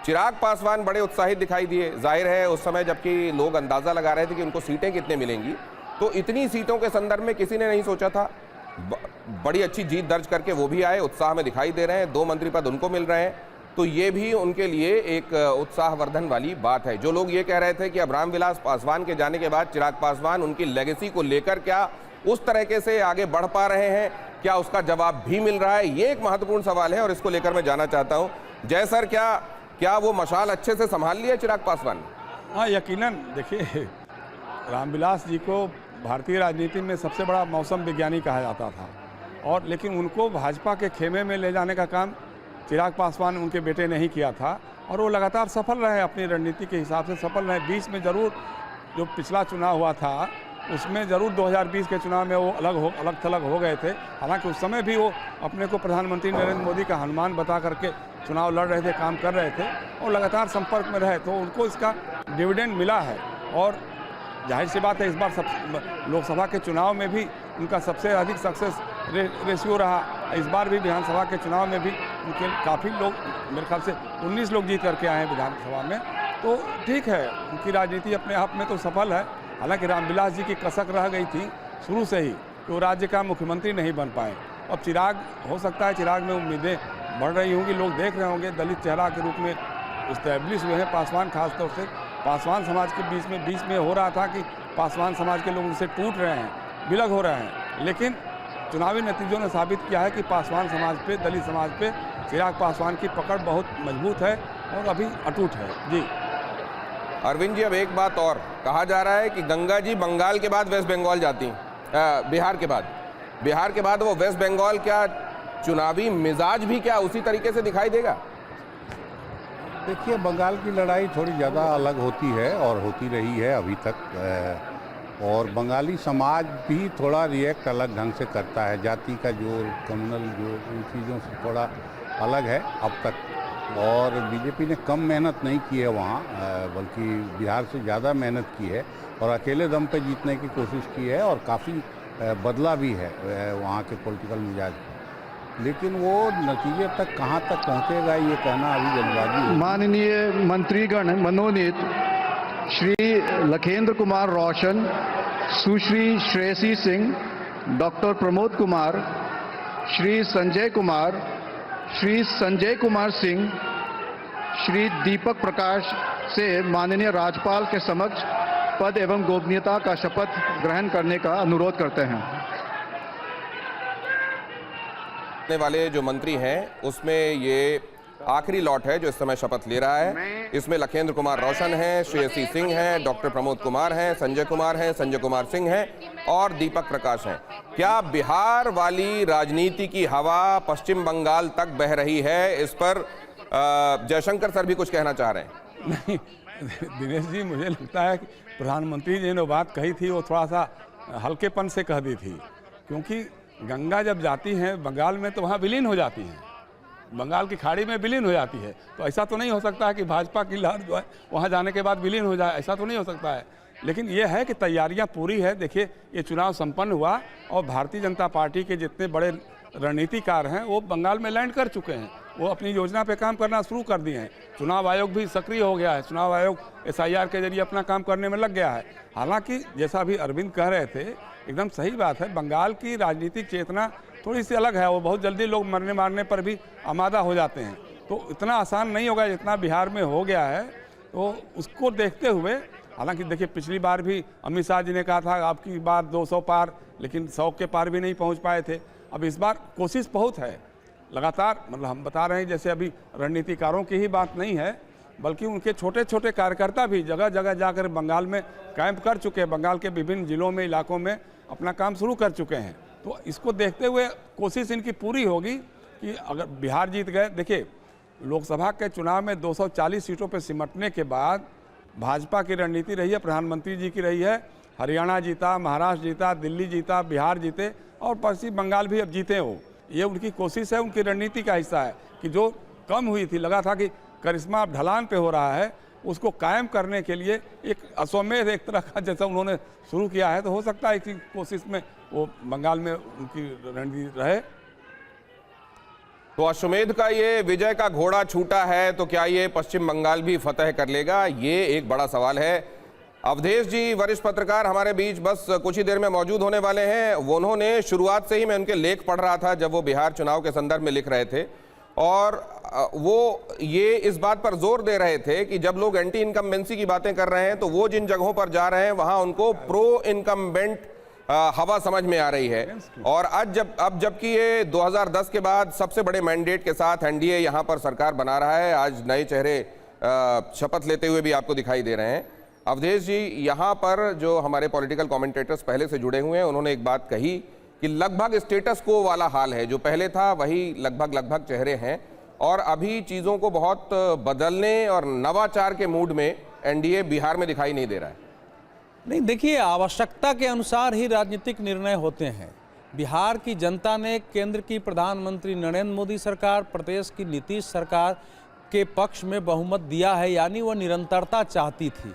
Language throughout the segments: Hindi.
चिराग पासवान बड़े उत्साहित दिखाई दिए। जाहिर है उस समय जबकि लोग अंदाजा लगा रहे थे कि उनको सीटें कितने मिलेंगी, तो इतनी सीटों के संदर्भ में किसी ने नहीं सोचा था। बड़ी अच्छी जीत दर्ज करके वो भी आए, उत्साह में दिखाई दे रहे हैं, 2 मंत्री पद उनको मिल रहे हैं, तो ये भी उनके लिए एक उत्साहवर्धन वाली बात है। जो लोग ये कह रहे थे कि अब रामविलास पासवान के जाने के बाद चिराग पासवान उनकी लेगेसी को लेकर क्या उस तरीके से आगे बढ़ पा रहे हैं, क्या उसका जवाब भी मिल रहा है, ये एक महत्वपूर्ण सवाल है और इसको लेकर मैं जानना चाहता हूँ। जय सर, क्या वो मशाल अच्छे से संभाल लिया चिराग पासवान? हाँ, यकीनन। देखिए, रामविलास जी को भारतीय राजनीति में सबसे बड़ा मौसम विज्ञानी कहा जाता था, और लेकिन उनको भाजपा के खेमे में ले जाने का काम चिराग पासवान उनके बेटे ने ही किया था, और वो लगातार सफल रहे, अपनी रणनीति के हिसाब से सफल रहे। बीच में ज़रूर जो पिछला चुनाव हुआ था उसमें ज़रूर 2020 के चुनाव में वो अलग थलग हो गए थे। हालांकि उस समय भी वो अपने को प्रधानमंत्री नरेंद्र मोदी का हनुमान बता करके चुनाव लड़ रहे थे, काम कर रहे थे और लगातार संपर्क में रहे, तो उनको इसका डिविडेंड मिला है। और जाहिर सी बात है, इस बार लोकसभा के चुनाव में भी उनका सबसे अधिक सक्सेस रेशियो रहा। इस बार भी विधानसभा के चुनाव में भी उनके काफ़ी लोग, मेरे ख्याल से 19 लोग जीत करके आए हैं विधानसभा में, तो ठीक है, उनकी राजनीति अपने आप में तो सफल है। हालांकि रामविलास जी की कसक रह गई थी शुरू से ही, तो राज्य का मुख्यमंत्री नहीं बन पाए। अब चिराग, हो सकता है चिराग में उम्मीदें बढ़ रही होंगी, लोग देख रहे होंगे दलित चेहरा के रूप में इस्टेब्लिश हुए हैं पासवान, खासतौर से पासवान समाज के बीच में हो रहा था कि पासवान समाज के लोग उनसे टूट रहे हैं, विलग हो रहे हैं, लेकिन चुनावी नतीजों ने साबित किया है कि पासवान समाज पे, दलित समाज पे चिराग पासवान की पकड़ बहुत मजबूत है और अभी अटूट है। जी अरविंद जी, अब एक बात और, कहा जा रहा है कि गंगा जी बंगाल के बाद वेस्ट बंगाल जाती, बिहार के बाद वो वेस्ट बंगाल, क्या चुनावी मिजाज भी क्या उसी तरीके से दिखाई देगा? देखिए, बंगाल की लड़ाई थोड़ी ज़्यादा अलग होती है और होती रही है अभी तक, और बंगाली समाज भी थोड़ा रिएक्ट अलग ढंग से करता है। जाति का जोर, कम्युनल जोर, इन चीज़ों से थोड़ा अलग है अब तक। और बीजेपी ने कम मेहनत नहीं की है वहाँ, बल्कि बिहार से ज़्यादा मेहनत की है और अकेले दम पे जीतने की कोशिश की है, और काफ़ी बदला भी है वहाँ के पॉलिटिकल मिजाज को। लेकिन वो नतीजे तक कहाँ तक पहुँचेगा ये कहना अभी जल्दबाजी है। माननीय मंत्रीगण मनोनीत श्री लखेंद्र कुमार रोशन, सुश्री श्रेयसी सिंह, डॉक्टर प्रमोद कुमार, श्री संजय कुमार, श्री संजय कुमार सिंह, श्री दीपक प्रकाश से माननीय राज्यपाल के समक्ष पद एवं गोपनीयता का शपथ ग्रहण करने का अनुरोध करते हैं। वाले जो मंत्री हैं उसमें ये आखिरी लॉट है जो इस समय शपथ ले रहा है। इसमें लखेंद्र कुमार रोशन हैं, श्रेयसी सिंह हैं, डॉक्टर प्रमोद कुमार हैं, संजय कुमार सिंह हैं और दीपक प्रकाश हैं। क्या बिहार वाली राजनीति की हवा पश्चिम बंगाल तक बह रही है? इस पर जयशंकर सर भी कुछ कहना चाह रहे हैं। नहीं दिनेश जी, मुझे लगता है कि प्रधानमंत्री जी ने बात कही थी वो थोड़ा सा हल्केपन से कह दी थी, क्योंकि गंगा जब जाती है बंगाल में तो वहाँ विलीन हो जाती है, बंगाल की खाड़ी में विलीन हो जाती है। तो ऐसा तो नहीं हो सकता है कि भाजपा की लहर जो है वहाँ जाने के बाद विलीन हो जाए, ऐसा तो नहीं हो सकता है। लेकिन ये है कि तैयारियां पूरी है। देखिए, ये चुनाव संपन्न हुआ और भारतीय जनता पार्टी के जितने बड़े रणनीतिकार हैं वो बंगाल में लैंड कर चुके हैं, वो अपनी योजना पे काम करना शुरू कर दिए हैं। चुनाव आयोग भी सक्रिय हो गया है, चुनाव आयोग SIR के जरिए अपना काम करने में लग गया है। हालांकि जैसा अभी अरविंद कह रहे थे, एकदम सही बात है, बंगाल की राजनीतिक चेतना थोड़ी सी अलग है, वो बहुत जल्दी लोग मरने मारने पर भी आमादा हो जाते हैं, तो इतना आसान नहीं होगा जितना बिहार में हो गया है। तो उसको देखते हुए, हालांकि देखिए पिछली बार भी अमित शाह जी ने कहा था आपकी बार 200 पार, लेकिन 100 के पार भी नहीं पहुंच पाए थे। अब इस बार कोशिश बहुत है लगातार, मतलब हम बता रहे हैं जैसे अभी रणनीतिकारों की ही बात नहीं है, बल्कि उनके छोटे छोटे कार्यकर्ता भी जगह जगह जाकर बंगाल में कैंप कर चुके हैं, बंगाल के विभिन्न जिलों में, इलाकों में अपना काम शुरू कर चुके हैं। तो इसको देखते हुए कोशिश इनकी पूरी होगी कि अगर बिहार जीत गए। देखिए, लोकसभा के चुनाव में 240 सीटों पर सिमटने के बाद भाजपा की रणनीति रही है, प्रधानमंत्री जी की रही है, हरियाणा जीता, महाराष्ट्र जीता, दिल्ली जीता, बिहार जीते और पश्चिम बंगाल भी अब जीते हो। ये उनकी कोशिश है, उनकी रणनीति का हिस्सा है कि जो कम हुई थी, लगा था कि करिश्मा अब ढलान पे हो रहा है, उसको कायम करने के लिए एक अश्वमेध एक तरह का जैसा उन्होंने शुरू किया है। तो हो सकता है कि कोशिश में वो बंगाल में उनकी रणनीति रहे। तो अश्वमेध का ये विजय का घोड़ा छूटा है, तो क्या ये पश्चिम बंगाल भी फतह कर लेगा? ये एक बड़ा सवाल है। अवधेश जी वरिष्ठ पत्रकार हमारे बीच बस कुछ ही देर में मौजूद होने वाले हैं। उन्होंने शुरुआत से ही, मैं उनके लेख पढ़ रहा था जब वो बिहार चुनाव के संदर्भ में लिख रहे थे, और वो ये इस बात पर जोर दे रहे थे कि जब लोग एंटी इनकम्बेंसी की बातें कर रहे हैं तो वो जिन जगहों पर जा रहे हैं वहां उनको प्रो इनकम्बेंट हवा समझ में आ रही है। और अब जबकि ये 2010 के बाद सबसे बड़े मैंडेट के साथ एनडीए यहां पर सरकार बना रहा है, आज नए चेहरे शपथ लेते हुए भी आपको दिखाई दे रहे हैं। अवधेश जी, यहां पर जो हमारे पॉलिटिकल कमेंटेटर्स पहले से जुड़े हुए हैं, उन्होंने एक बात कही कि लगभग स्टेटस को वाला हाल है, जो पहले था वही लगभग चेहरे हैं, और अभी चीज़ों को बहुत बदलने और नवाचार के मूड में एनडीए बिहार में दिखाई नहीं दे रहा है। नहीं, देखिए, आवश्यकता के अनुसार ही राजनीतिक निर्णय होते हैं। बिहार की जनता ने केंद्र की प्रधानमंत्री नरेंद्र मोदी सरकार, प्रदेश की नीतीश सरकार के पक्ष में बहुमत दिया है, यानी वह निरंतरता चाहती थी।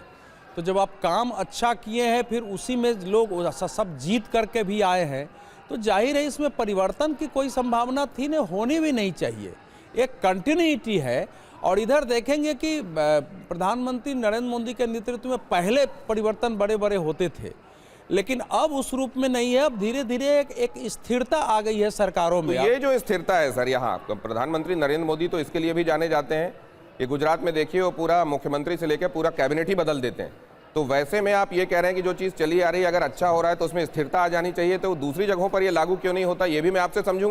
तो जब आप काम अच्छा किए हैं, फिर उसी में लोग सब जीत करके भी आए हैं, तो जाहिर है इसमें परिवर्तन की कोई संभावना थी नहीं, होनी भी नहीं चाहिए। एक कंटिन्यूटी है। और इधर देखेंगे कि प्रधानमंत्री नरेंद्र मोदी के नेतृत्व में पहले परिवर्तन बड़े बड़े होते थे, लेकिन अब उस रूप में नहीं है। अब धीरे धीरे एक स्थिरता आ गई है सरकारों में। तो ये जो स्थिरता है सर, यहाँ प्रधानमंत्री नरेंद्र मोदी तो इसके लिए भी जाने जाते हैं कि गुजरात में देखिए वो पूरा मुख्यमंत्री से लेकर पूरा कैबिनेट ही बदल देते हैं। तो वैसे में आप ये कह रहे हैं कि जो चीज़ चली आ रही है अगर अच्छा हो रहा है तो उसमें स्थिरता आ जानी चाहिए, तो दूसरी जगहों पर ये लागू क्यों नहीं होता, ये भी मैं आपसे समझूंगा।